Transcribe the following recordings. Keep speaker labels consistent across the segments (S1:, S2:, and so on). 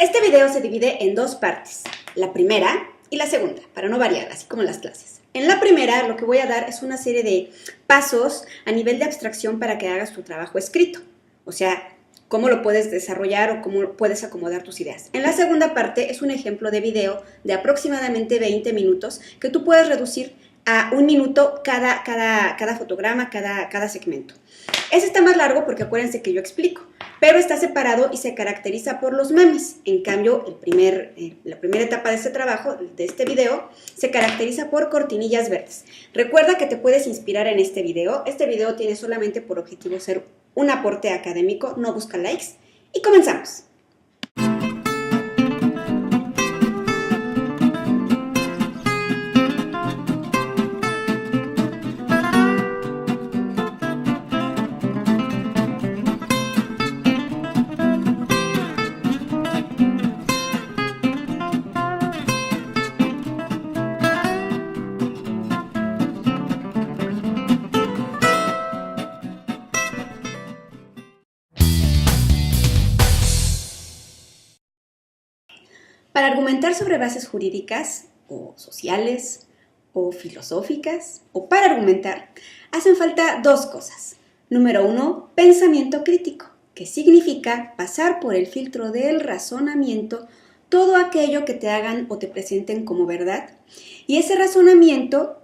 S1: Este video se divide en dos partes, la primera y la segunda, para no variar, así como las clases. En la primera lo que voy a dar es una serie de pasos a nivel de abstracción para que hagas tu trabajo escrito, o sea, cómo lo puedes desarrollar o cómo puedes acomodar tus ideas. En la segunda parte es un ejemplo de video de aproximadamente 20 minutos que tú puedes reducir a 1 minuto cada fotograma, cada segmento. Ese está más largo porque acuérdense que yo explico, pero está separado y se caracteriza por los memes. En cambio, la primera etapa de este trabajo, de este video, se caracteriza por cortinillas verdes. Recuerda que te puedes inspirar en este video. Este video tiene solamente por objetivo ser un aporte académico, no busca likes. Y comenzamos. Para argumentar sobre bases jurídicas, o sociales, o filosóficas, o para argumentar, hacen falta dos cosas. Número 1, pensamiento crítico, que significa pasar por el filtro del razonamiento todo aquello que te hagan o te presenten como verdad. Y ese razonamiento,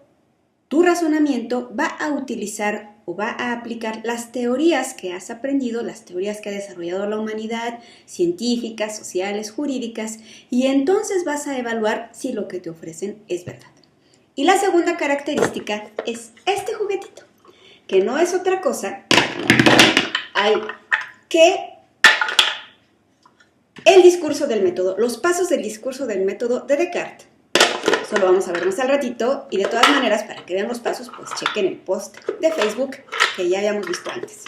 S1: tu razonamiento, va a utilizar o va a aplicar las teorías que has aprendido, las teorías que ha desarrollado la humanidad, científicas, sociales, jurídicas, y entonces vas a evaluar si lo que te ofrecen es verdad. Y la segunda característica es este juguetito, que no es otra cosa que el discurso del método, los pasos del discurso del método de Descartes. Eso lo vamos a ver más al ratito y de todas maneras, para que vean los pasos, pues chequen el post de Facebook que ya habíamos visto antes.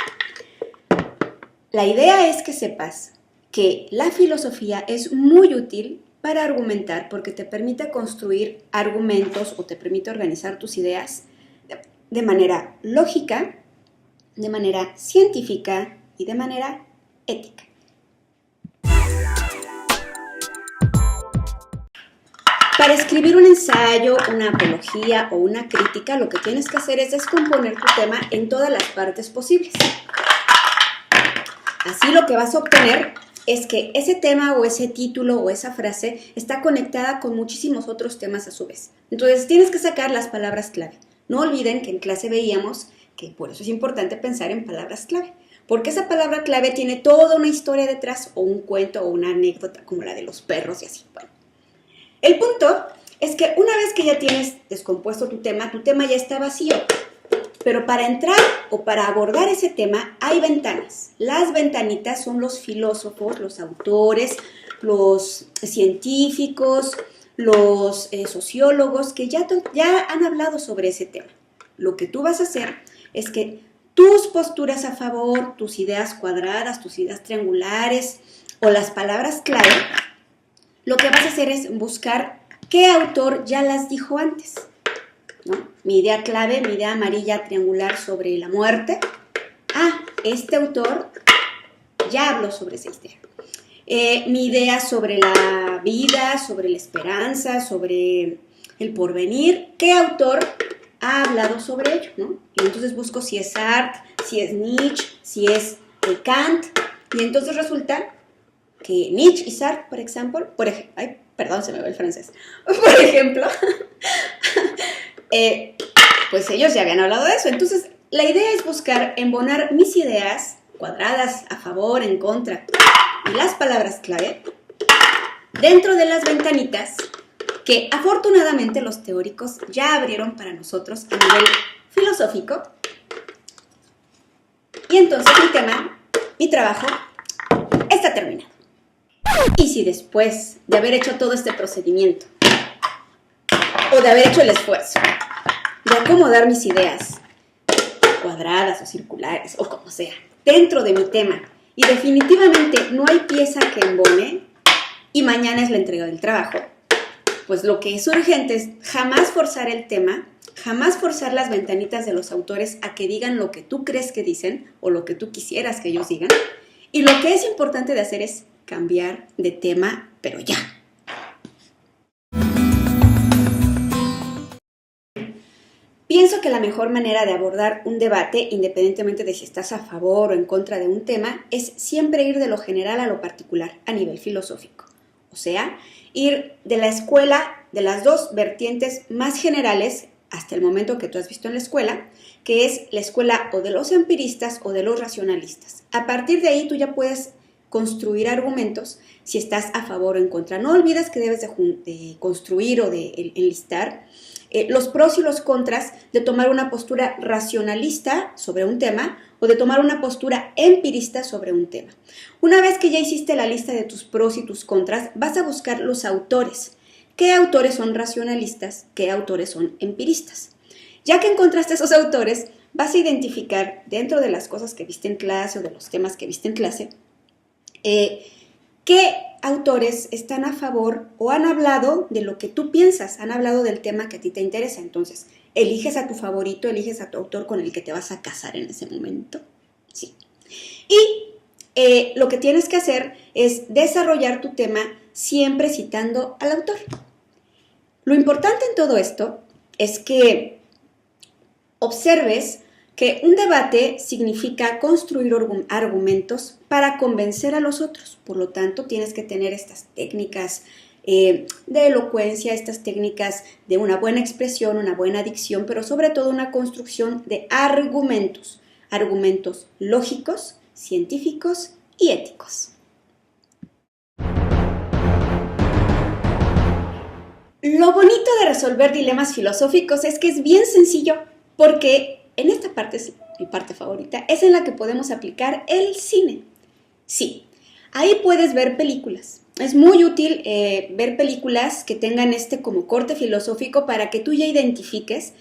S1: La idea es que sepas que la filosofía es muy útil para argumentar porque te permite construir argumentos o te permite organizar tus ideas de manera lógica, de manera científica y de manera ética. Para escribir un ensayo, una apología o una crítica, lo que tienes que hacer es descomponer tu tema en todas las partes posibles. Así lo que vas a obtener es que ese tema o ese título o esa frase está conectada con muchísimos otros temas a su vez. Entonces tienes que sacar las palabras clave. No olviden que en clase veíamos que por eso es importante pensar en palabras clave. Porque esa palabra clave tiene toda una historia detrás o un cuento o una anécdota como la de los perros y así. Bueno. El punto es que una vez que ya tienes descompuesto tu tema ya está vacío. Pero para entrar o para abordar ese tema hay ventanas. Las ventanitas son los filósofos, los autores, los científicos, los sociólogos que ya han hablado sobre ese tema. Lo que tú vas a hacer es que tus posturas a favor, tus ideas cuadradas, tus ideas triangulares o las palabras clave, lo que vas a hacer es buscar qué autor ya las dijo antes, ¿no? Mi idea clave, mi idea amarilla triangular sobre la muerte. Este autor ya habló sobre esa idea. Mi idea sobre la vida, sobre la esperanza, sobre el porvenir. ¿Qué autor ha hablado sobre ello, ¿no? Y entonces busco si es Sartre, si es Nietzsche, si es Kant. Y entonces resulta que Nietzsche y Sartre, por ejemplo, se me va el francés, por ejemplo, pues ellos ya habían hablado de eso. Entonces, la idea es buscar embonar mis ideas cuadradas, a favor, en contra, y las palabras clave dentro de las ventanitas que afortunadamente los teóricos ya abrieron para nosotros a nivel filosófico. Y entonces mi trabajo está terminado. Y si después de haber hecho todo este procedimiento, o de haber hecho el esfuerzo de acomodar mis ideas, cuadradas o circulares, o como sea, dentro de mi tema, y definitivamente no hay pieza que embone, y mañana es la entrega del trabajo, pues lo que es urgente es jamás forzar el tema, jamás forzar las ventanitas de los autores a que digan lo que tú crees que dicen, o lo que tú quisieras que ellos digan, y lo que es importante de hacer es cambiar de tema, pero ya. Pienso que la mejor manera de abordar un debate, independientemente de si estás a favor o en contra de un tema, es siempre ir de lo general a lo particular, a nivel filosófico. O sea, ir de la escuela, de las dos vertientes más generales hasta el momento que tú has visto en la escuela, que es la escuela o de los empiristas o de los racionalistas. A partir de ahí tú ya puedes construir argumentos si estás a favor o en contra. No olvides que debes de construir o de enlistar los pros y los contras de tomar una postura racionalista sobre un tema o de tomar una postura empirista sobre un tema. Una vez que ya hiciste la lista de tus pros y tus contras, vas a buscar los autores. ¿Qué autores son racionalistas? ¿Qué autores son empiristas? Ya que encontraste esos autores, vas a identificar dentro de las cosas que viste en clase o de los temas que viste en clase, qué autores están a favor o han hablado de lo que tú piensas, han hablado del tema que a ti te interesa. Entonces, eliges a tu favorito, eliges a tu autor con el que te vas a casar en ese momento. Sí. Y lo que tienes que hacer es desarrollar tu tema siempre citando al autor. Lo importante en todo esto es que observes que un debate significa construir argumentos para convencer a los otros. Por lo tanto, tienes que tener estas técnicas de elocuencia, estas técnicas de una buena expresión, una buena dicción, pero sobre todo una construcción de argumentos lógicos, científicos y éticos. Lo bonito de resolver dilemas filosóficos es que es bien sencillo, porque en esta parte, es mi parte favorita, es en la que podemos aplicar el cine. Sí, ahí puedes ver películas. Es muy útil ver películas que tengan como corte filosófico para que tú ya identifiques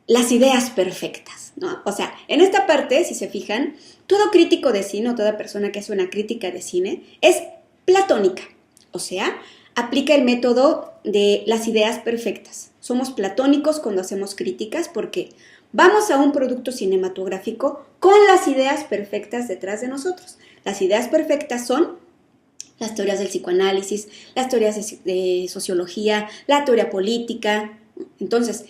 S1: las ideas perfectas, ¿no? O sea, en esta parte, si se fijan, todo crítico de cine o toda persona que hace una crítica de cine es platónica. O sea, aplica el método de las ideas perfectas. Somos platónicos cuando hacemos críticas porque vamos a un producto cinematográfico con las ideas perfectas detrás de nosotros. Las ideas perfectas son las teorías del psicoanálisis, las teorías de sociología, la teoría política. Entonces,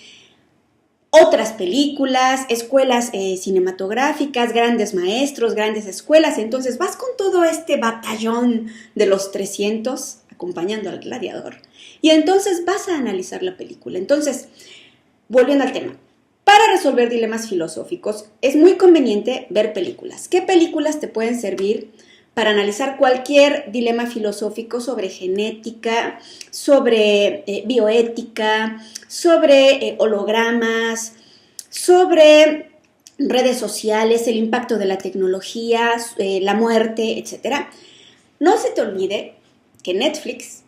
S1: otras películas, escuelas cinematográficas, grandes maestros, grandes escuelas. Entonces, vas con todo este batallón de los 300 acompañando al gladiador. Y entonces vas a analizar la película. Entonces, volviendo al tema. Para resolver dilemas filosóficos es muy conveniente ver películas. ¿Qué películas te pueden servir para analizar cualquier dilema filosófico sobre genética, sobre bioética, sobre hologramas, sobre redes sociales, el impacto de la tecnología, la muerte, etc.? No se te olvide que Netflix,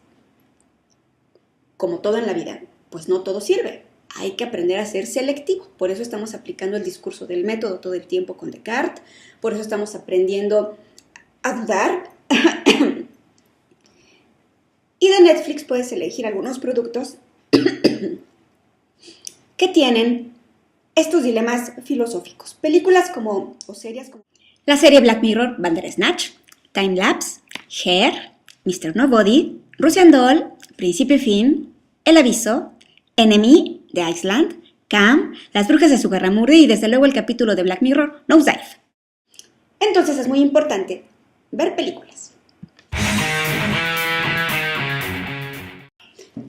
S1: como todo en la vida, pues no todo sirve. Hay que aprender a ser selectivo. Por eso estamos aplicando el discurso del método todo el tiempo con Descartes. Por eso estamos aprendiendo a dudar. Y de Netflix puedes elegir algunos productos que tienen estos dilemas filosóficos. Películas o series como la serie Black Mirror, Bandersnatch, Time Lapse, Hair, Mr. Nobody, Russian Doll, Principio y Fin, El Aviso, Enemy, de Iceland, Cam, Las Brujas de Sugarramurdi y desde luego el capítulo de Black Mirror, Nosedive. Entonces es muy importante ver películas.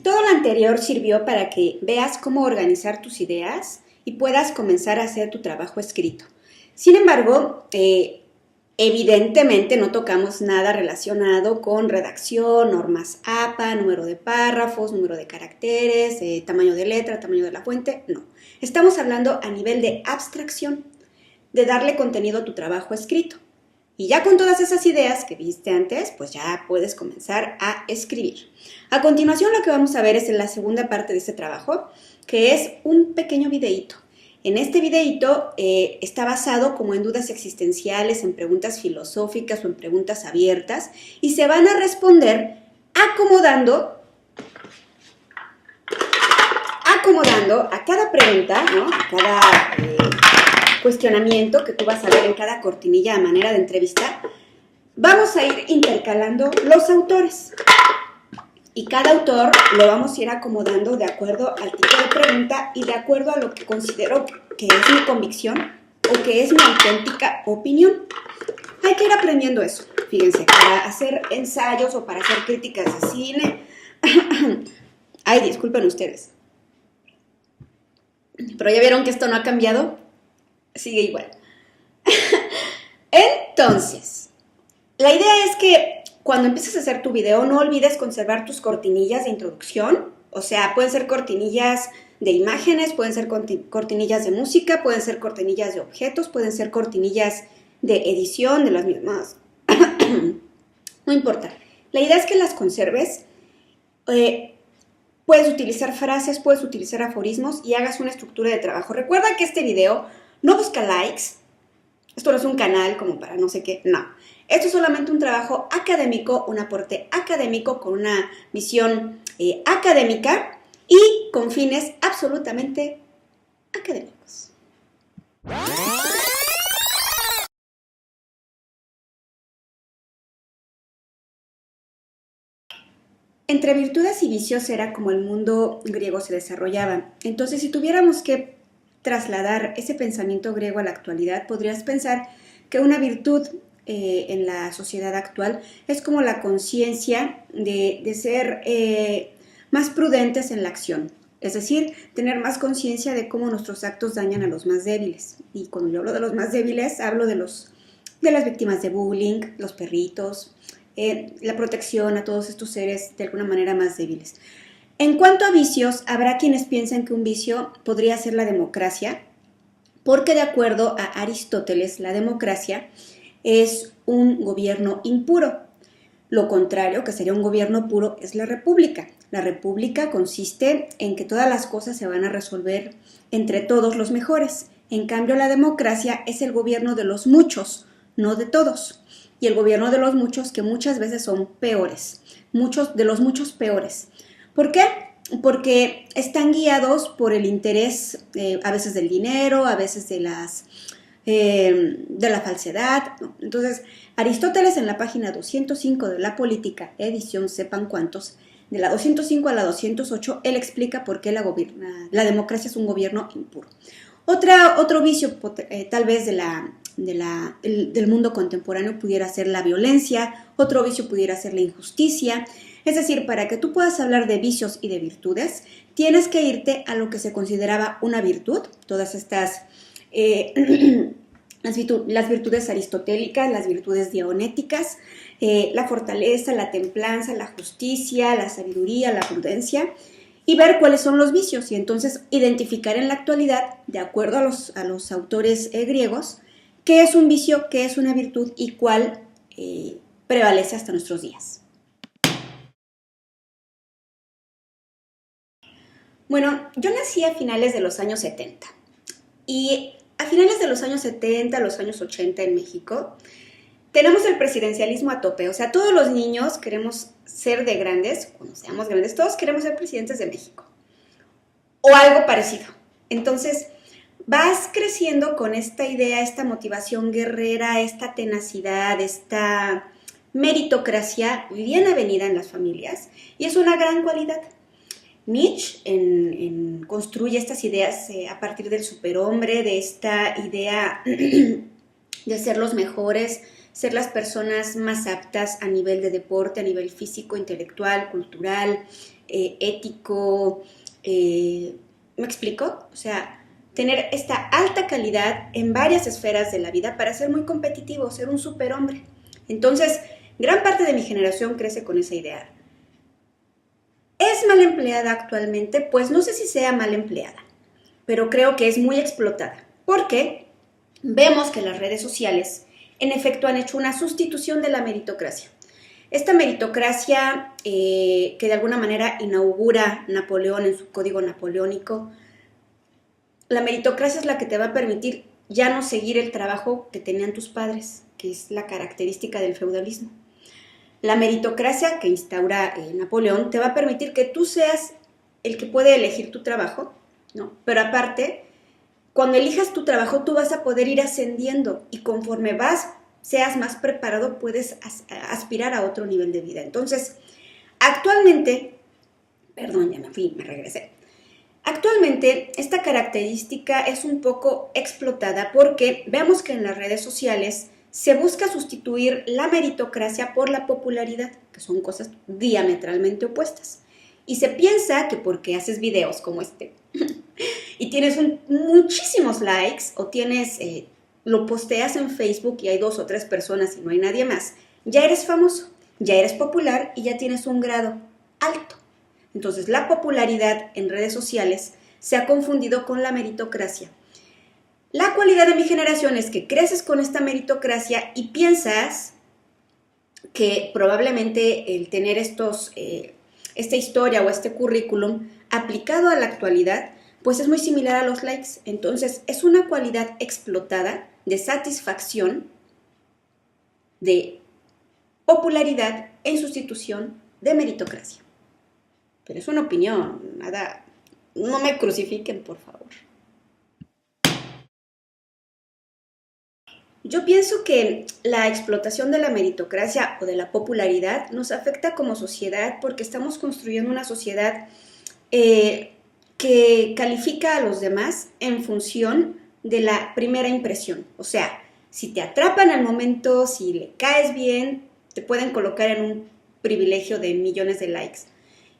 S1: Todo lo anterior sirvió para que veas cómo organizar tus ideas y puedas comenzar a hacer tu trabajo escrito. Sin embargo, evidentemente no tocamos nada relacionado con redacción, normas APA, número de párrafos, número de caracteres, tamaño de letra, tamaño de la fuente, no. Estamos hablando a nivel de abstracción, de darle contenido a tu trabajo escrito. Y ya con todas esas ideas que viste antes, pues ya puedes comenzar a escribir. A continuación lo que vamos a ver es en la segunda parte de este trabajo, que es un pequeño videíto. En este videíto está basado como en dudas existenciales, en preguntas filosóficas o en preguntas abiertas y se van a responder acomodando a cada pregunta, ¿no? A cada cuestionamiento que tú vas a ver en cada cortinilla a manera de entrevista. vamos a ir intercalando los autores. Y cada autor lo vamos a ir acomodando de acuerdo al tipo de pregunta y de acuerdo a lo que considero que es mi convicción o que es mi auténtica opinión. Hay que ir aprendiendo eso. Fíjense, para hacer ensayos o para hacer críticas de cine. Ay, disculpen ustedes. Pero ya vieron que esto no ha cambiado. Sigue igual. Entonces, la idea es que cuando empieces a hacer tu video, no olvides conservar tus cortinillas de introducción. O sea, pueden ser cortinillas de imágenes, pueden ser cortinillas de música, pueden ser cortinillas de objetos, pueden ser cortinillas de edición de las mismas. No importa. La idea es que las conserves. Puedes utilizar frases, puedes utilizar aforismos y hagas una estructura de trabajo. Recuerda que este video no busca likes. Esto no es un canal como para no sé qué, no. Esto es solamente un trabajo académico, un aporte académico con una visión académica y con fines absolutamente académicos. Entre virtudes y vicios era como el mundo griego se desarrollaba. Entonces, si tuviéramos que trasladar ese pensamiento griego a la actualidad, podrías pensar que una virtud en la sociedad actual es como la conciencia de ser más prudentes en la acción. Es decir, tener más conciencia de cómo nuestros actos dañan a los más débiles. Y cuando yo hablo de los más débiles, hablo de las víctimas de bullying, los perritos, la protección a todos estos seres de alguna manera más débiles. En cuanto a vicios, habrá quienes piensan que un vicio podría ser la democracia, porque de acuerdo a Aristóteles, la democracia es un gobierno impuro. Lo contrario, que sería un gobierno puro, es la república. La república consiste en que todas las cosas se van a resolver entre todos los mejores. En cambio, la democracia es el gobierno de los muchos, no de todos. Y el gobierno de los muchos, que muchas veces son peores, de los muchos peores. ¿Por qué? Porque están guiados por el interés, a veces del dinero, a veces de la falsedad. ¿No? Entonces, Aristóteles en la página 205 de La Política, edición sepan cuántos, de la 205 a la 208, él explica por qué la democracia es un gobierno impuro. Otro vicio tal vez del mundo contemporáneo pudiera ser la violencia, otro vicio pudiera ser la injusticia. Es decir, para que tú puedas hablar de vicios y de virtudes, tienes que irte a lo que se consideraba una virtud, todas estas, las virtudes aristotélicas, las virtudes dionéticas, la fortaleza, la templanza, la justicia, la sabiduría, la prudencia, y ver cuáles son los vicios, y entonces identificar en la actualidad, de acuerdo a los autores griegos, qué es un vicio, qué es una virtud y cuál prevalece hasta nuestros días. Bueno, yo nací a finales de los años 70 y a finales de los años 70, los años 80 en México, tenemos el presidencialismo a tope. O sea, todos los niños queremos ser de grandes, cuando seamos grandes, todos queremos ser presidentes de México o algo parecido. Entonces, vas creciendo con esta idea, esta motivación guerrera, esta tenacidad, esta meritocracia bien avenida en las familias y es una gran cualidad. Nietzsche construye estas ideas a partir del superhombre, de esta idea de ser los mejores, ser las personas más aptas a nivel de deporte, a nivel físico, intelectual, cultural, ético. ¿Me explico? O sea, tener esta alta calidad en varias esferas de la vida para ser muy competitivo, ser un superhombre. Entonces, gran parte de mi generación crece con esa idea. ¿Es mal empleada actualmente? Pues no sé si sea mal empleada, pero creo que es muy explotada, porque vemos que las redes sociales, en efecto, han hecho una sustitución de la meritocracia. Esta meritocracia que de alguna manera inaugura Napoleón en su código napoleónico, la meritocracia es la que te va a permitir ya no seguir el trabajo que tenían tus padres, que es la característica del feudalismo. La meritocracia que instaura Napoleón te va a permitir que tú seas el que puede elegir tu trabajo, ¿no? Pero aparte, cuando elijas tu trabajo, tú vas a poder ir ascendiendo y conforme vas seas más preparado, puedes aspirar a otro nivel de vida. Entonces, actualmente, perdón, ya me regresé. Actualmente, esta característica es un poco explotada porque veamos que en las redes sociales se busca sustituir la meritocracia por la popularidad, que son cosas diametralmente opuestas. Y se piensa que porque haces videos como este y tienes muchísimos likes o lo posteas en Facebook y hay 2 o 3 personas y no hay nadie más, ya eres famoso, ya eres popular y ya tienes un grado alto. Entonces, la popularidad en redes sociales se ha confundido con la meritocracia. La cualidad de mi generación es que creces con esta meritocracia y piensas que probablemente el tener esta historia o este currículum aplicado a la actualidad, pues es muy similar a los likes. Entonces, es una cualidad explotada de satisfacción, de popularidad en sustitución de meritocracia. Pero es una opinión, nada, no me crucifiquen, por favor. Yo pienso que la explotación de la meritocracia o de la popularidad nos afecta como sociedad porque estamos construyendo una sociedad que califica a los demás en función de la primera impresión. O sea, si te atrapan al momento, si le caes bien, te pueden colocar en un privilegio de millones de likes.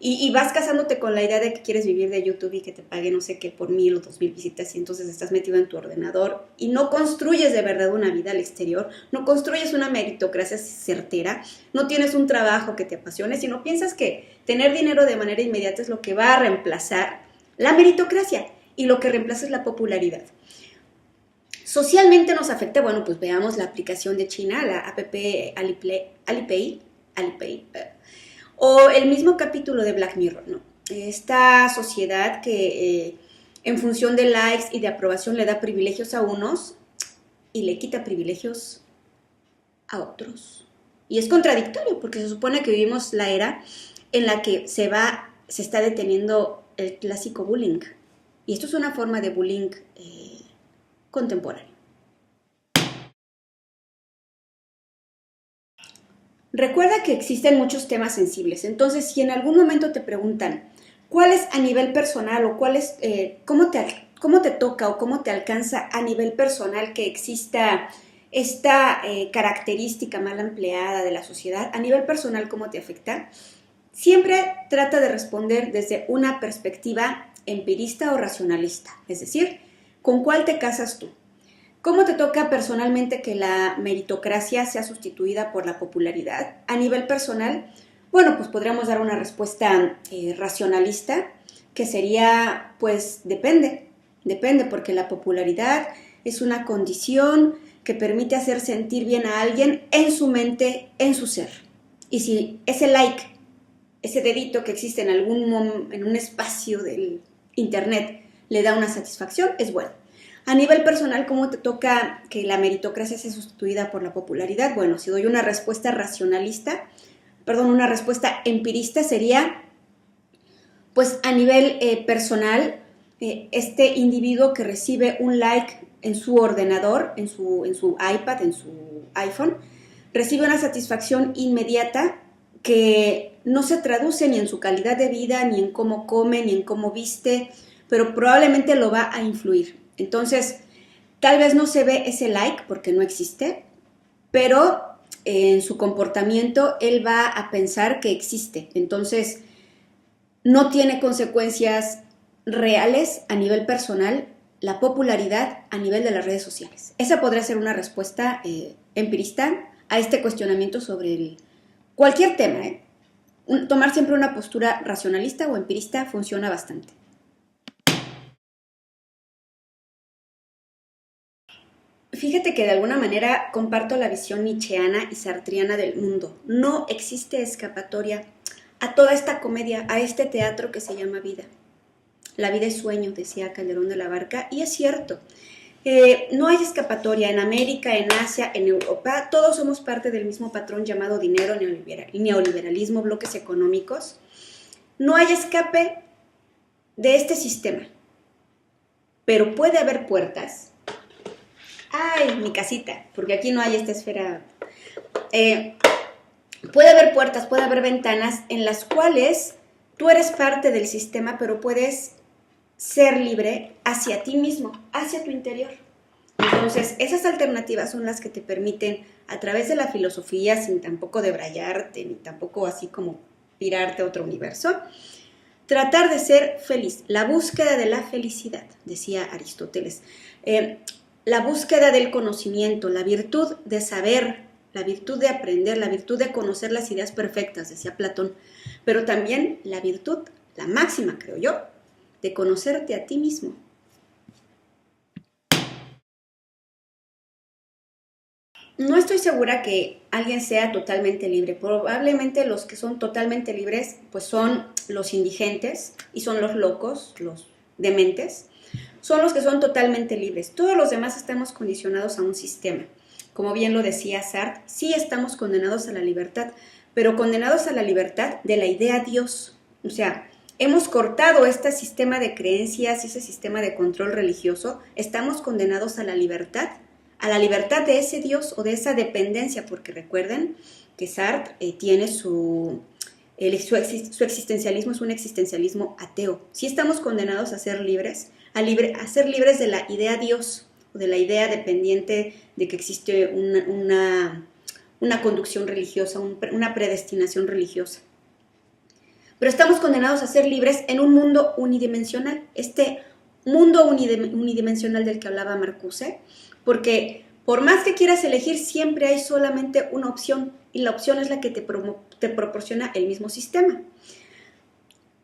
S1: Y vas casándote con la idea de que quieres vivir de YouTube y que te pague no sé qué por 1,000 o 2,000 visitas y entonces estás metido en tu ordenador y no construyes de verdad una vida al exterior, no construyes una meritocracia certera, no tienes un trabajo que te apasione, sino piensas que tener dinero de manera inmediata es lo que va a reemplazar la meritocracia y lo que reemplaza es la popularidad. Socialmente nos afecta, bueno, pues veamos la aplicación de China, la app Alipay, o el mismo capítulo de Black Mirror, ¿no? Esta sociedad que en función de likes y de aprobación le da privilegios a unos y le quita privilegios a otros. Y es contradictorio porque se supone que vivimos la era en la que se está deteniendo el clásico bullying. Y esto es una forma de bullying contemporáneo. Recuerda que existen muchos temas sensibles, entonces si en algún momento te preguntan cuál es a nivel personal o cómo te toca o cómo te alcanza a nivel personal que exista esta característica mal empleada de la sociedad, a nivel personal cómo te afecta, siempre trata de responder desde una perspectiva empirista o racionalista, es decir, ¿con cuál te casas tú? ¿Cómo te toca personalmente que la meritocracia sea sustituida por la popularidad? A nivel personal, bueno, pues podríamos dar una respuesta racionalista, que sería, pues depende, porque la popularidad es una condición que permite hacer sentir bien a alguien en su mente, en su ser. Y si ese like, ese dedito que existe en un espacio del internet le da una satisfacción, es bueno. A nivel personal, ¿cómo te toca que la meritocracia sea sustituida por la popularidad? Bueno, si doy una respuesta una respuesta empirista sería, pues a nivel personal, este individuo que recibe un like en su ordenador, en su iPad, en su iPhone, recibe una satisfacción inmediata que no se traduce ni en su calidad de vida, ni en cómo come, ni en cómo viste, pero probablemente lo va a influir. Entonces, tal vez no se ve ese like porque no existe, pero en su comportamiento él va a pensar que existe. Entonces, no tiene consecuencias reales a nivel personal la popularidad a nivel de las redes sociales. Esa podría ser una respuesta empirista a este cuestionamiento sobre cualquier tema. Tomar siempre una postura racionalista o empirista funciona bastante. Fíjate que de alguna manera comparto la visión nietzscheana y sartriana del mundo. No existe escapatoria a toda esta comedia, a este teatro que se llama vida. La vida es sueño, decía Calderón de la Barca, y es cierto. No hay escapatoria en América, en Asia, en Europa. Todos somos parte del mismo patrón llamado dinero, neoliberalismo, bloques económicos. No hay escape de este sistema, pero puede haber puertas Ay, mi casita, porque aquí no hay esta esfera. Puede haber puertas, puede haber ventanas en las cuales tú eres parte del sistema, pero puedes ser libre hacia ti mismo, hacia tu interior. Entonces, esas alternativas son las que te permiten, a través de la filosofía, sin tampoco debrayarte, ni tampoco así como pirarte a otro universo, tratar de ser feliz. La búsqueda de la felicidad, decía Aristóteles. La búsqueda del conocimiento, la virtud de saber, la virtud de aprender, la virtud de conocer las ideas perfectas, decía Platón. Pero también la virtud, la máxima, creo yo, de conocerte a ti mismo. No estoy segura que alguien sea totalmente libre. Probablemente los que son totalmente libres pues son los indigentes y son los locos, los dementes. Son los que son totalmente libres. Todos los demás estamos condicionados a un sistema. Como bien lo decía Sartre, sí estamos condenados a la libertad, pero condenados a la libertad de la idea Dios. O sea, hemos cortado este sistema de creencias y ese sistema de control religioso. Estamos condenados a la libertad de ese Dios o de esa dependencia, porque recuerden que Sartre tiene su existencialismo es un existencialismo ateo. Sí estamos condenados a ser libres, a ser libres de la idea Dios o de la idea dependiente de que existe una conducción religiosa, una predestinación religiosa. Pero estamos condenados a ser libres en un mundo unidimensional, este mundo unidimensional del que hablaba Marcuse, porque por más que quieras elegir, siempre hay solamente una opción, y la opción es la que te proporciona el mismo sistema.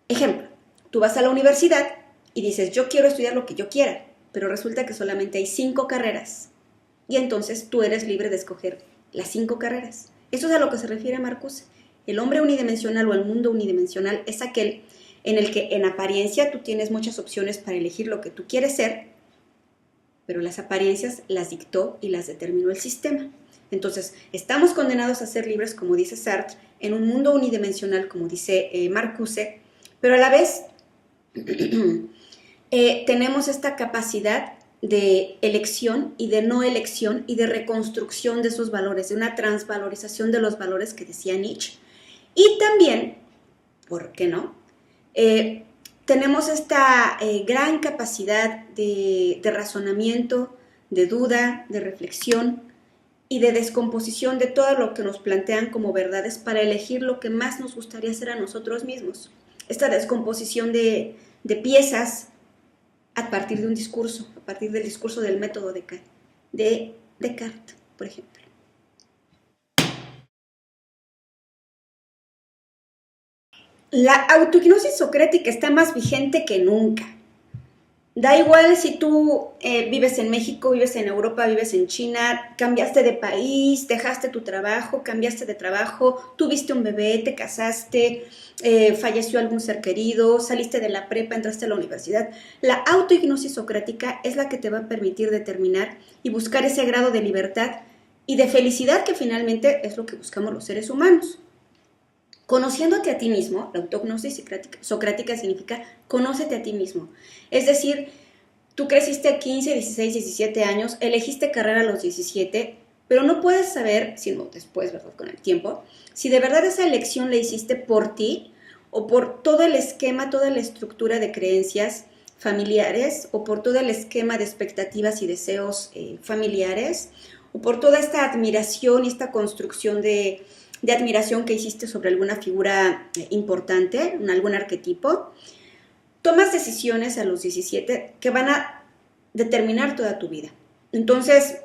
S1: Ejemplo, tú vas a la universidad y dices, yo quiero estudiar lo que yo quiera, pero resulta que solamente hay 5 carreras, y entonces tú eres libre de escoger las 5 carreras. Eso es a lo que se refiere Marcuse. El hombre unidimensional o el mundo unidimensional es aquel en el que en apariencia tú tienes muchas opciones para elegir lo que tú quieres ser, pero las apariencias las dictó y las determinó el sistema. Entonces, estamos condenados a ser libres, como dice Sartre, en un mundo unidimensional, como dice Marcuse, pero a la vez tenemos esta capacidad de elección y de no elección y de reconstrucción de esos valores, de una transvalorización de los valores que decía Nietzsche. Y también, ¿por qué no?, tenemos esta gran capacidad de razonamiento, de duda, de reflexión y de descomposición de todo lo que nos plantean como verdades para elegir lo que más nos gustaría hacer a nosotros mismos. Esta descomposición de piezas a partir de un discurso, a partir del discurso del método de Descartes, por ejemplo. La autohipnosis socrática está más vigente que nunca. Da igual si tú vives en México, vives en Europa, vives en China, cambiaste de país, dejaste tu trabajo, cambiaste de trabajo, tuviste un bebé, te casaste, falleció algún ser querido, saliste de la prepa, entraste a la universidad. La autohipnosis socrática es la que te va a permitir determinar y buscar ese grado de libertad y de felicidad que finalmente es lo que buscamos los seres humanos. Conociéndote a ti mismo, la autohipnosis socrática significa conócete a ti mismo. Es decir, tú creciste a 15, 16, 17 años, elegiste carrera a los 17, pero no puedes saber, sino después, ¿verdad?, con el tiempo, si de verdad esa elección la hiciste por ti o por todo el esquema, toda la estructura de creencias familiares o por todo el esquema de expectativas y deseos familiares o por toda esta admiración y esta construcción de admiración que hiciste sobre alguna figura importante, algún arquetipo. Tomas decisiones a los 17 que van a determinar toda tu vida. Entonces,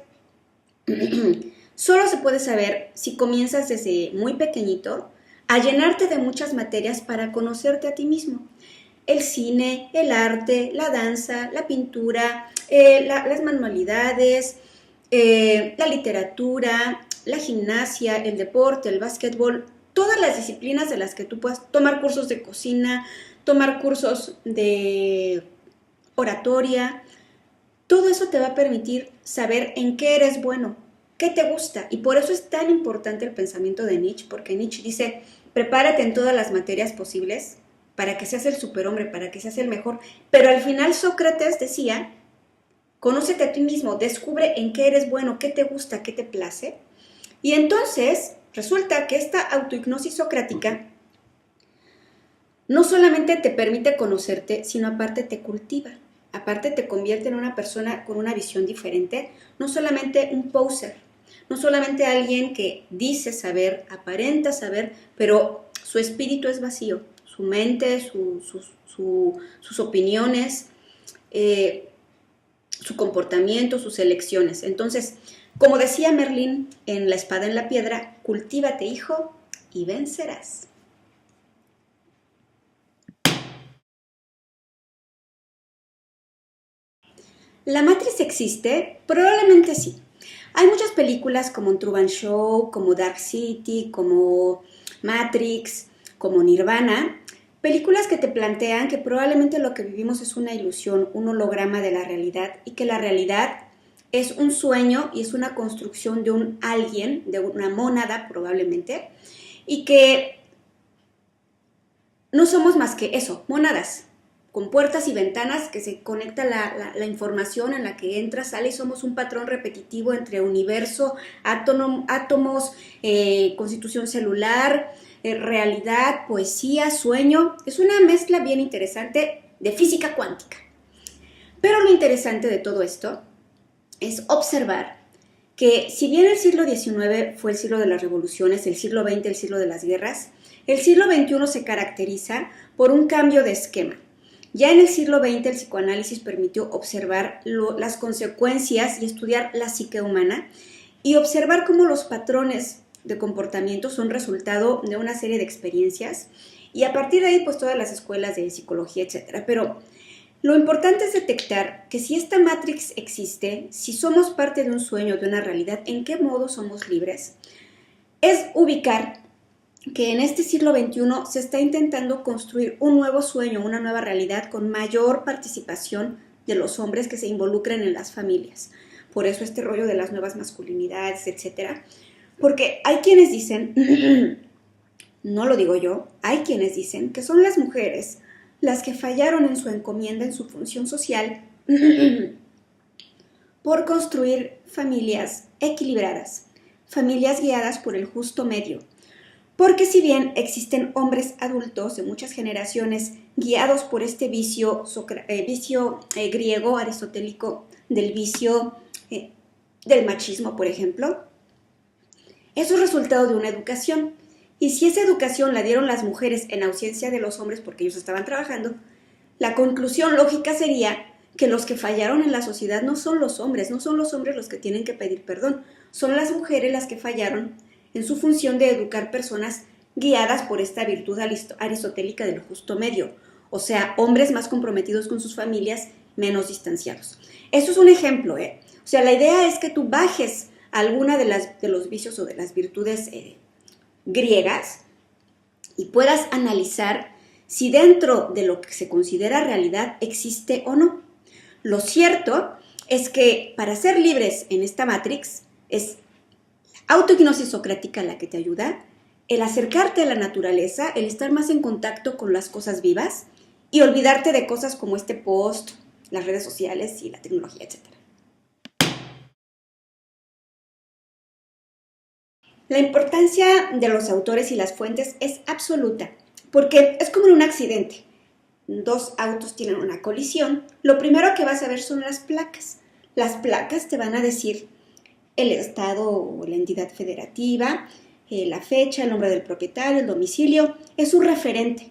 S1: solo se puede saber si comienzas desde muy pequeñito a llenarte de muchas materias para conocerte a ti mismo. El cine, el arte, la danza, la pintura, las manualidades, la literatura, la gimnasia, el deporte, el básquetbol, todas las disciplinas de las que tú puedas tomar cursos de cocina, tomar cursos de oratoria, todo eso te va a permitir saber en qué eres bueno, qué te gusta. Y por eso es tan importante el pensamiento de Nietzsche, porque Nietzsche dice, prepárate en todas las materias posibles para que seas el superhombre, para que seas el mejor. Pero al final Sócrates decía Conócete a ti mismo, descubre en qué eres bueno, qué te gusta, qué te place. Y entonces resulta que esta autohipnosis socrática no solamente te permite conocerte, sino aparte te cultiva. Aparte te convierte en una persona con una visión diferente, no solamente un poser, no solamente alguien que dice saber, aparenta saber, pero su espíritu es vacío, su mente, sus opiniones, su comportamiento, sus elecciones. Entonces, como decía Merlín en La espada en la piedra, cultívate, hijo, y vencerás. ¿La Matrix existe? Probablemente sí. Hay muchas películas como Truman Show, como Dark City, como Matrix, como Nirvana, películas que te plantean que probablemente lo que vivimos es una ilusión, un holograma de la realidad y que la realidad es un sueño y es una construcción de un alguien, de una mónada probablemente, y que no somos más que eso, mónadas, con puertas y ventanas que se conecta la información en la que entra, sale y somos un patrón repetitivo entre universo, átomos, constitución celular, realidad, poesía, sueño. Es una mezcla bien interesante de física cuántica. Pero lo interesante de todo esto es observar que si bien el siglo XIX fue el siglo de las revoluciones, el siglo XX el siglo de las guerras, el siglo XXI se caracteriza por un cambio de esquema. Ya en el siglo XX el psicoanálisis permitió observar las consecuencias y estudiar la psique humana y observar cómo los patrones de comportamiento son resultado de una serie de experiencias y a partir de ahí pues todas las escuelas de psicología, etcétera. Pero lo importante es detectar que si esta Matrix existe, si somos parte de un sueño, de una realidad, ¿en qué modo somos libres? Es ubicar que en este siglo XXI se está intentando construir un nuevo sueño, una nueva realidad con mayor participación de los hombres que se involucran en las familias. Por eso este rollo de las nuevas masculinidades, etcétera. Porque hay quienes dicen, no lo digo yo, hay quienes dicen que son las mujeres las que fallaron en su encomienda, en su función social, por construir familias equilibradas, familias guiadas por el justo medio. Porque si bien existen hombres adultos de muchas generaciones guiados por este vicio griego, aristotélico, del vicio del machismo, por ejemplo, eso es resultado de una educación. Y si esa educación la dieron las mujeres en ausencia de los hombres porque ellos estaban trabajando, la conclusión lógica sería que los que fallaron en la sociedad no son los hombres, no son los hombres los que tienen que pedir perdón, son las mujeres las que fallaron en su función de educar personas guiadas por esta virtud aristotélica del justo medio, o sea, hombres más comprometidos con sus familias, menos distanciados. Eso es un ejemplo, O sea, la idea es que tú bajes alguna de los vicios o de las virtudes griegas y puedas analizar si dentro de lo que se considera realidad existe o no. Lo cierto es que para ser libres en esta Matrix es autohipnosis socrática la que te ayuda, el acercarte a la naturaleza, el estar más en contacto con las cosas vivas y olvidarte de cosas como este post, las redes sociales y la tecnología, etc. La importancia de los autores y las fuentes es absoluta, porque es como en un accidente. Dos autos tienen una colisión, lo primero que vas a ver son las placas. Las placas te van a decir el estado o la entidad federativa, la fecha, el nombre del propietario, el domicilio, es un referente.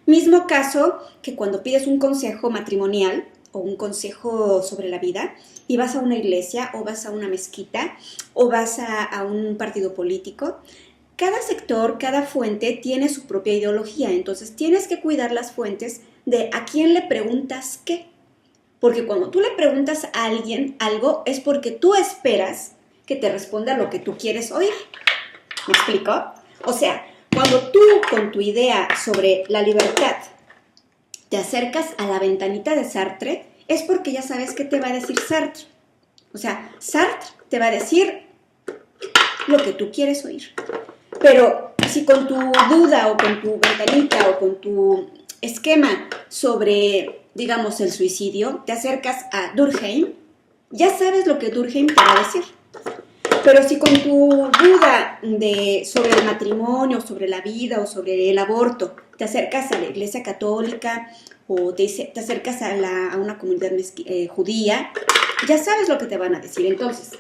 S1: Mismo caso que cuando pides un consejo matrimonial o un consejo sobre la vida y vas a una iglesia o vas a una mezquita o vas a un partido político, cada sector, cada fuente tiene su propia ideología, entonces tienes que cuidar las fuentes de a quién le preguntas qué. Porque cuando tú le preguntas a alguien algo es porque tú esperas que te responda lo que tú quieres oír. ¿Me explico? O sea, cuando tú con tu idea sobre la libertad te acercas a la ventanita de Sartre, es porque ya sabes qué te va a decir Sartre. O sea, Sartre te va a decir lo que tú quieres oír. Pero si con tu duda o con tu ventanita o con tu esquema sobre digamos, el suicidio, te acercas a Durkheim, ya sabes lo que Durkheim te va a decir. Pero si con tu duda sobre el matrimonio, sobre la vida o sobre el aborto, te acercas a la Iglesia Católica o te acercas a una comunidad judía, ya sabes lo que te van a decir. Entonces,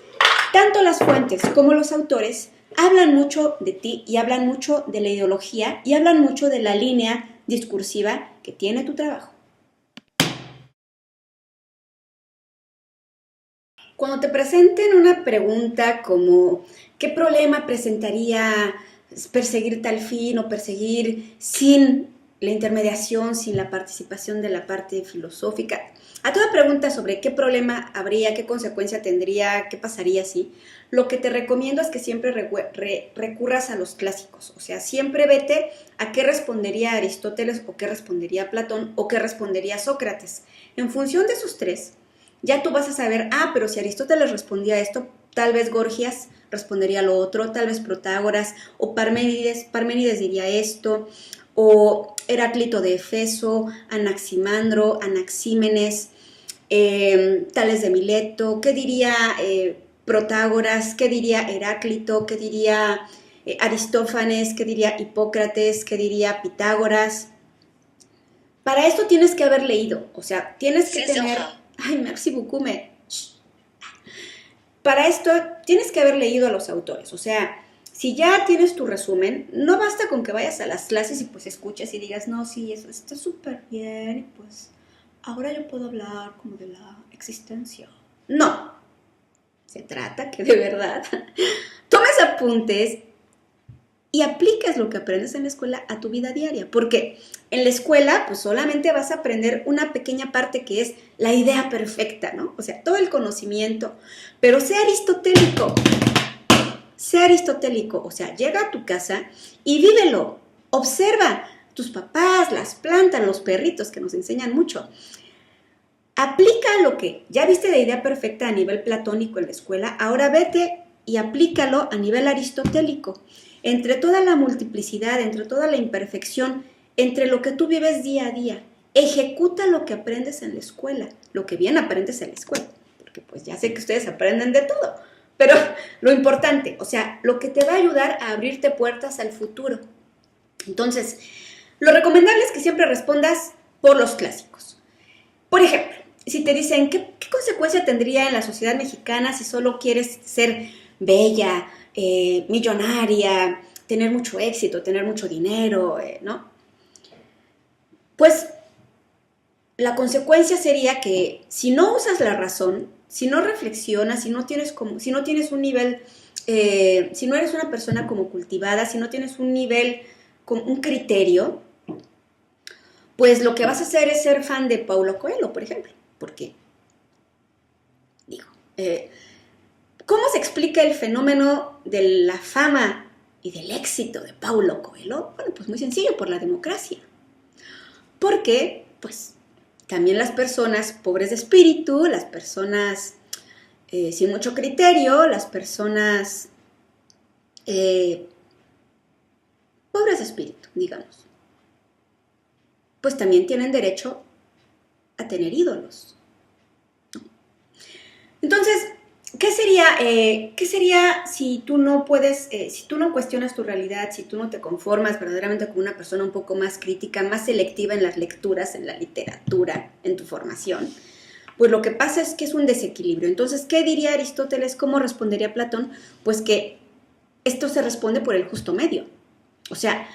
S1: tanto las fuentes como los autores hablan mucho de ti y hablan mucho de la ideología y hablan mucho de la línea discursiva que tiene tu trabajo. Cuando te presenten una pregunta como ¿qué problema presentaría perseguir tal fin o perseguir sin la intermediación, sin la participación de la parte filosófica? A toda pregunta sobre qué problema habría, qué consecuencia tendría, qué pasaría si, lo que te recomiendo es que siempre recurras a los clásicos. O sea, siempre vete a qué respondería Aristóteles o qué respondería Platón o qué respondería Sócrates. En función de esos tres, ya tú vas a saber, pero si Aristóteles respondía esto, tal vez Gorgias respondería lo otro, tal vez Protágoras o Parménides diría esto, o Heráclito de Efeso, Anaximandro, Anaxímenes, Tales de Mileto, ¿qué diría Protágoras? ¿Qué diría Heráclito? ¿Qué diría Aristófanes? ¿Qué diría Hipócrates? ¿Qué diría Pitágoras? Para esto tienes que haber leído, o sea, tienes que tener... Ay, merci beaucoup, Para esto tienes que haber leído a los autores, o sea, si ya tienes tu resumen, no basta con que vayas a las clases y pues escuches y digas, no, sí, eso está súper bien y pues ahora yo puedo hablar como de la existencia. No, se trata que de verdad tomes apuntes y apliques lo que aprendes en la escuela a tu vida diaria, porque en la escuela pues solamente vas a aprender una pequeña parte que es la idea perfecta, ¿no? O sea, todo el conocimiento, pero sea aristotélico, o sea, llega a tu casa y vívelo, observa tus papás, las plantas, los perritos que nos enseñan mucho. Aplica lo que ya viste de idea perfecta a nivel platónico en la escuela, ahora vete y aplícalo a nivel aristotélico. Entre toda la multiplicidad, entre toda la imperfección, entre lo que tú vives día a día, ejecuta lo que aprendes en la escuela, lo que bien aprendes en la escuela, porque pues ya sé que ustedes aprenden de todo, pero lo importante, o sea, lo que te va a ayudar a abrirte puertas al futuro. Entonces, lo recomendable es que siempre respondas por los clásicos. Por ejemplo, si te dicen, ¿qué consecuencia tendría en la sociedad mexicana si solo quieres ser bella, millonaria, tener mucho éxito, tener mucho dinero, ¿no? Pues la consecuencia sería que si no usas la razón, si no reflexionas, si no tienes un nivel, si no eres una persona como cultivada, si no tienes un nivel, con un criterio, pues lo que vas a hacer es ser fan de Paulo Coelho, por ejemplo, porque, ¿cómo se explica el fenómeno de la fama y del éxito de Paulo Coelho? Bueno, pues muy sencillo, por la democracia. Porque, pues, también las personas pobres de espíritu, las personas sin mucho criterio, las personas pobres de espíritu, digamos, pues también tienen derecho a tener ídolos. Entonces, ¿qué sería si tú no puedes, si tú no cuestionas tu realidad, si tú no te conformas verdaderamente como una persona un poco más crítica, más selectiva en las lecturas, en la literatura, en tu formación? Pues lo que pasa es que es un desequilibrio. Entonces, ¿qué diría Aristóteles? ¿Cómo respondería Platón? Pues que esto se responde por el justo medio. O sea,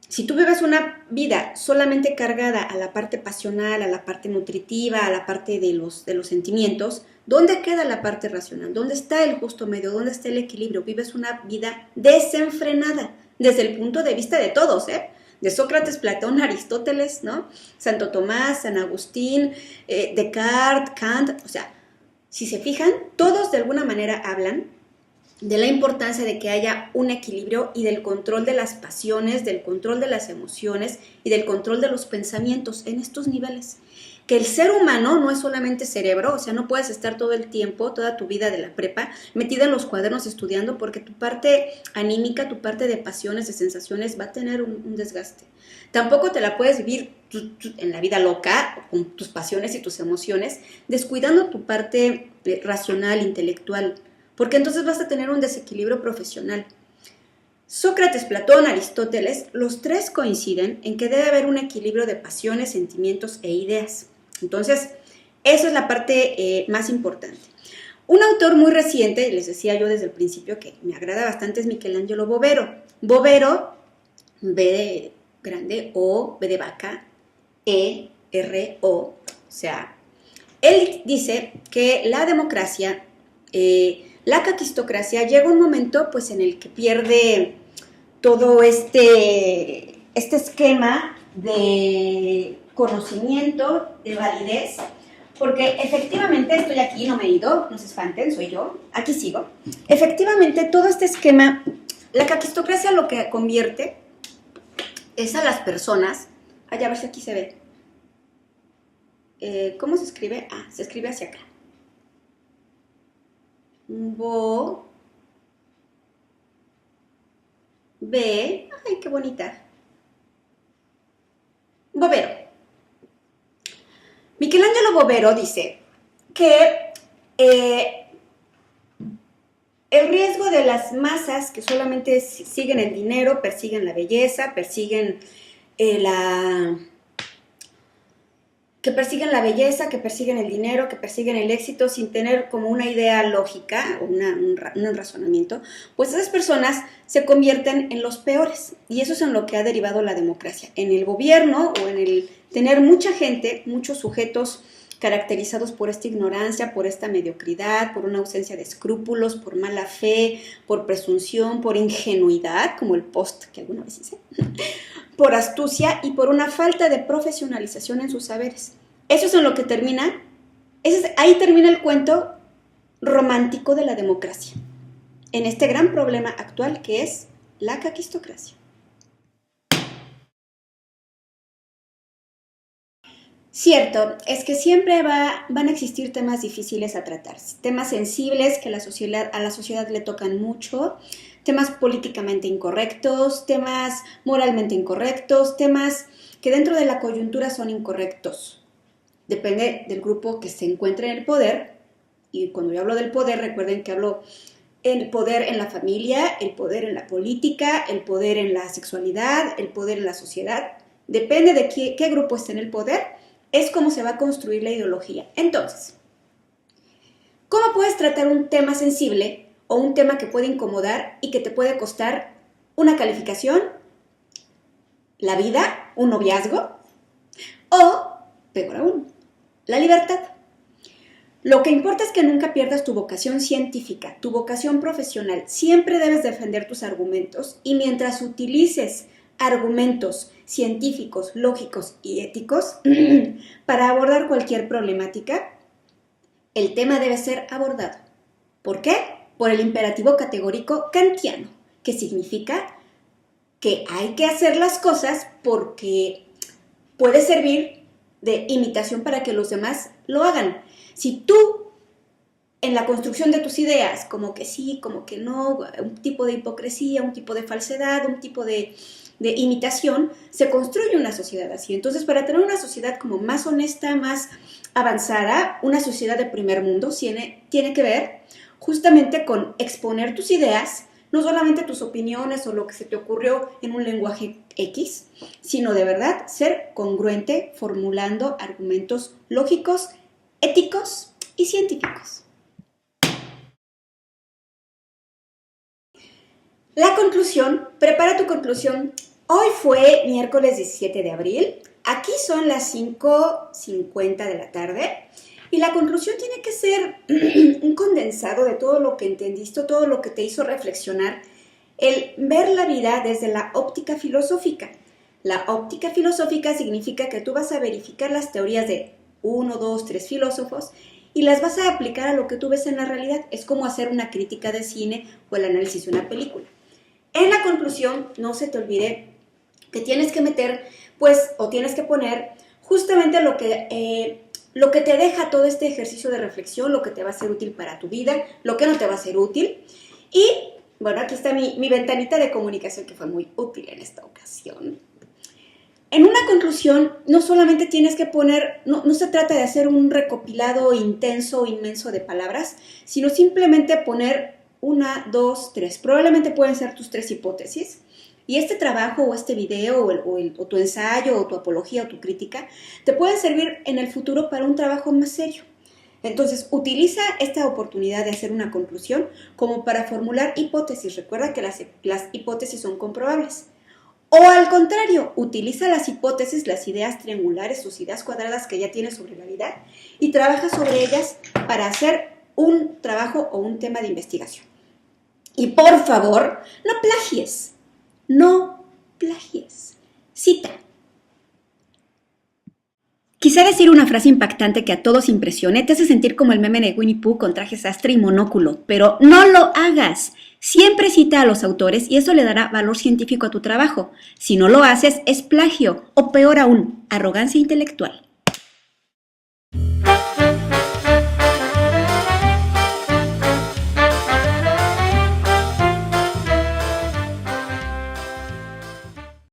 S1: si tú vives una vida solamente cargada a la parte pasional, a la parte nutritiva, a la parte de los sentimientos, ¿dónde queda la parte racional? ¿Dónde está el justo medio? ¿Dónde está el equilibrio? Vives una vida desenfrenada desde el punto de vista de todos, de Sócrates, Platón, Aristóteles, ¿no? Santo Tomás, San Agustín, Descartes, Kant. O sea, si se fijan, todos de alguna manera hablan de la importancia de que haya un equilibrio y del control de las pasiones, del control de las emociones y del control de los pensamientos en estos niveles. que el ser humano no es solamente cerebro, o sea, no puedes estar todo el tiempo, toda tu vida de la prepa, metida en los cuadernos estudiando, porque tu parte anímica, tu parte de pasiones, de sensaciones, va a tener un desgaste. Tampoco te la puedes vivir en la vida loca, con tus pasiones y tus emociones, descuidando tu parte racional, intelectual, porque entonces vas a tener un desequilibrio profesional. Sócrates, Platón, Aristóteles, los tres coinciden en que debe haber un equilibrio de pasiones, sentimientos e ideas. Entonces, esa es la parte más importante. Un autor muy reciente, les decía yo desde el principio que me agrada bastante, es Michelangelo Bovero. Bovero, B de grande, O, B de vaca, E, R, O, o sea, él dice que la democracia, la caquistocracia, llega un momento pues en el que pierde todo este esquema de conocimiento, de validez, porque efectivamente estoy aquí, no me he ido, no se espanten, soy yo, aquí sigo. Efectivamente, todo este esquema, la caquistocracia lo que convierte es a las personas, a ver si aquí se ve. ¿Cómo se escribe? Ah, se escribe hacia acá. Ay, qué bonita. Bovero. Michelangelo Bovero dice que el riesgo de las masas que solamente siguen el dinero, persiguen la belleza, persiguen que persiguen el dinero, que persiguen el éxito sin tener como una idea lógica o un razonamiento, pues esas personas se convierten en los peores. Y eso es en lo que ha derivado la democracia. En el gobierno o en el tener mucha gente, muchos sujetos caracterizados por esta ignorancia, por esta mediocridad, por una ausencia de escrúpulos, por mala fe, por presunción, por ingenuidad, como el post que alguna vez hice, por astucia y por una falta de profesionalización en sus saberes. Eso es en lo que termina, ahí termina el cuento romántico de la democracia, en este gran problema actual que es la caquistocracia. Cierto, es que siempre van a existir temas difíciles a tratar, temas sensibles que a la sociedad le tocan mucho, temas políticamente incorrectos, temas moralmente incorrectos, temas que dentro de la coyuntura son incorrectos. Depende del grupo que se encuentre en el poder, y cuando yo hablo del poder, recuerden que hablo el poder en la familia, el poder en la política, el poder en la sexualidad, el poder en la sociedad. Depende de qué grupo esté en el poder, es cómo se va a construir la ideología. Entonces, ¿cómo puedes tratar un tema sensible o un tema que puede incomodar y que te puede costar una calificación, la vida, un noviazgo o, peor aún, la libertad? Lo que importa es que nunca pierdas tu vocación científica, tu vocación profesional. Siempre debes defender tus argumentos y mientras utilices argumentos científicos, lógicos y éticos para abordar cualquier problemática, el tema debe ser abordado. ¿Por qué? Por el imperativo categórico kantiano, que significa que hay que hacer las cosas porque puede servir de imitación para que los demás lo hagan. Si tú, en la construcción de tus ideas, como que sí, como que no, un tipo de hipocresía, un tipo de falsedad, un tipo de imitación, se construye una sociedad así. Entonces, para tener una sociedad como más honesta, más avanzada, una sociedad de primer mundo tiene que ver justamente con exponer tus ideas, no solamente tus opiniones o lo que se te ocurrió en un lenguaje X, sino de verdad ser congruente formulando argumentos lógicos, éticos y científicos. La conclusión, prepara tu conclusión. Hoy fue miércoles 17 de abril, aquí son las 5:50 de la tarde y la conclusión tiene que ser un condensado de todo lo que entendiste, todo lo que te hizo reflexionar, el ver la vida desde la óptica filosófica. La óptica filosófica significa que tú vas a verificar las teorías de 1, 2, 3 filósofos y las vas a aplicar a lo que tú ves en la realidad. Es como hacer una crítica de cine o el análisis de una película. En la conclusión, no se te olvide que tienes que meter, pues, o tienes que poner, justamente lo que te deja todo este ejercicio de reflexión, lo que te va a ser útil para tu vida, lo que no te va a ser útil. Y bueno, aquí está mi ventanita de comunicación que fue muy útil en esta ocasión. En una conclusión, no solamente tienes que poner, no se trata de hacer un recopilado intenso, inmenso de palabras, sino simplemente poner 1, 2, 3. Probablemente pueden ser tus 3 hipótesis. Y este trabajo o este video o tu ensayo o tu apología o tu crítica te pueden servir en el futuro para un trabajo más serio. Entonces, utiliza esta oportunidad de hacer una conclusión como para formular hipótesis. Recuerda que las hipótesis son comprobables. O al contrario, utiliza las hipótesis, las ideas triangulares, sus ideas cuadradas que ya tienes sobre la vida y trabaja sobre ellas para hacer un trabajo o un tema de investigación. Y por favor, no plagies. No plagies. Cita. Quizá decir una frase impactante que a todos impresione te hace sentir como el meme de Winnie Pooh con traje sastre y monóculo, pero no lo hagas. Siempre cita a los autores y eso le dará valor científico a tu trabajo. Si no lo haces, es plagio o peor aún, arrogancia intelectual.